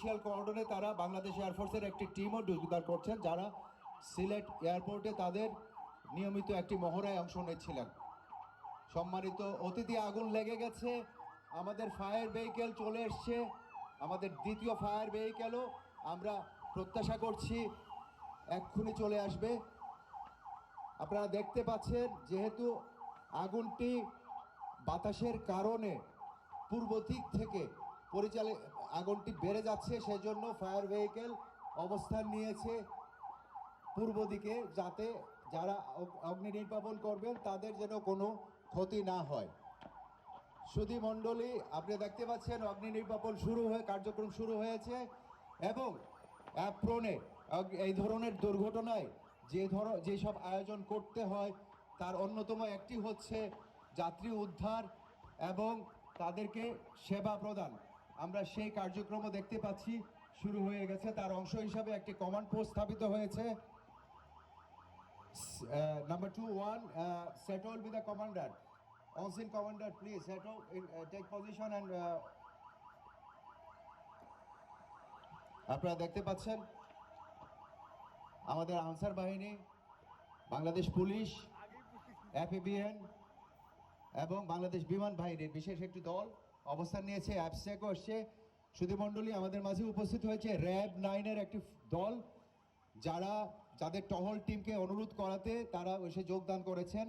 Official কর্ডনে তারা বাংলাদেশ এয়ারফোর্সের একটি টিমও উদ্ধার করছেন, যারা সিলেট এয়ারপোর্টে তাদের নিয়মিত একটি মহড়ায় অংশ নিচ্ছিলেন। সম্মানিত অতিথি, আগুন লেগে গেছে, আমাদের ফায়ার ভেহিকেল চলে এসছে, আমাদের দ্বিতীয় ফায়ার ভেহিকেলও আমরা প্রত্যাশা করছি এক্ষুনি চলে আসবে। আপনারা দেখতে পাচ্ছেন, যেহেতু আগুনটি বাতাসের কারণে পূর্ব দিক থেকে আগুনটি বেড়ে যাচ্ছে, সেজন্য ফায়ার ভেহিকেল অবস্থান নিয়েছে পূর্ব দিকে, যাতে যারা অগ্নি নির্বাপন করবেন তাদের যেন কোনো ক্ষতি না হয়। সুধী মণ্ডলী, আপনি দেখতে পাচ্ছেন অগ্নি নির্বাপন কার্যক্রম শুরু হয়েছে, এবং অ্যাপ্রনে এই ধরনের দুর্ঘটনায় যেসব আয়োজন করতে হয় তার অন্যতম একটি হচ্ছে যাত্রী উদ্ধার এবং তাদেরকে সেবা প্রদান। আমরা সেই কার্যক্রমও দেখতে পাচ্ছি শুরু হয়ে গেছে। তার অংশ হিসাবে একটি কমান্ড পোস্ট স্থাপিত হয়েছে। Number 2-1, settle with the commander. On-scene commander, please settle, take position and আপনারা দেখতে পাচ্ছেন আমাদের আনসার বাহিনী, বাংলাদেশ পুলিশ, এপিবিএন এবং বাংলাদেশ বিমান বাহিনীর বিশেষ একটি দল অবস্থান নিয়েছে। অ্যাবস্ট্যাকও আসছে। সুধীমণ্ডলী, আমাদের মাঝে উপস্থিত হয়েছে র্যাব 9-এর একটি দল, যাদের টহল টিমকে অনুরোধ করাতে তারা এসে যোগদান করেছেন।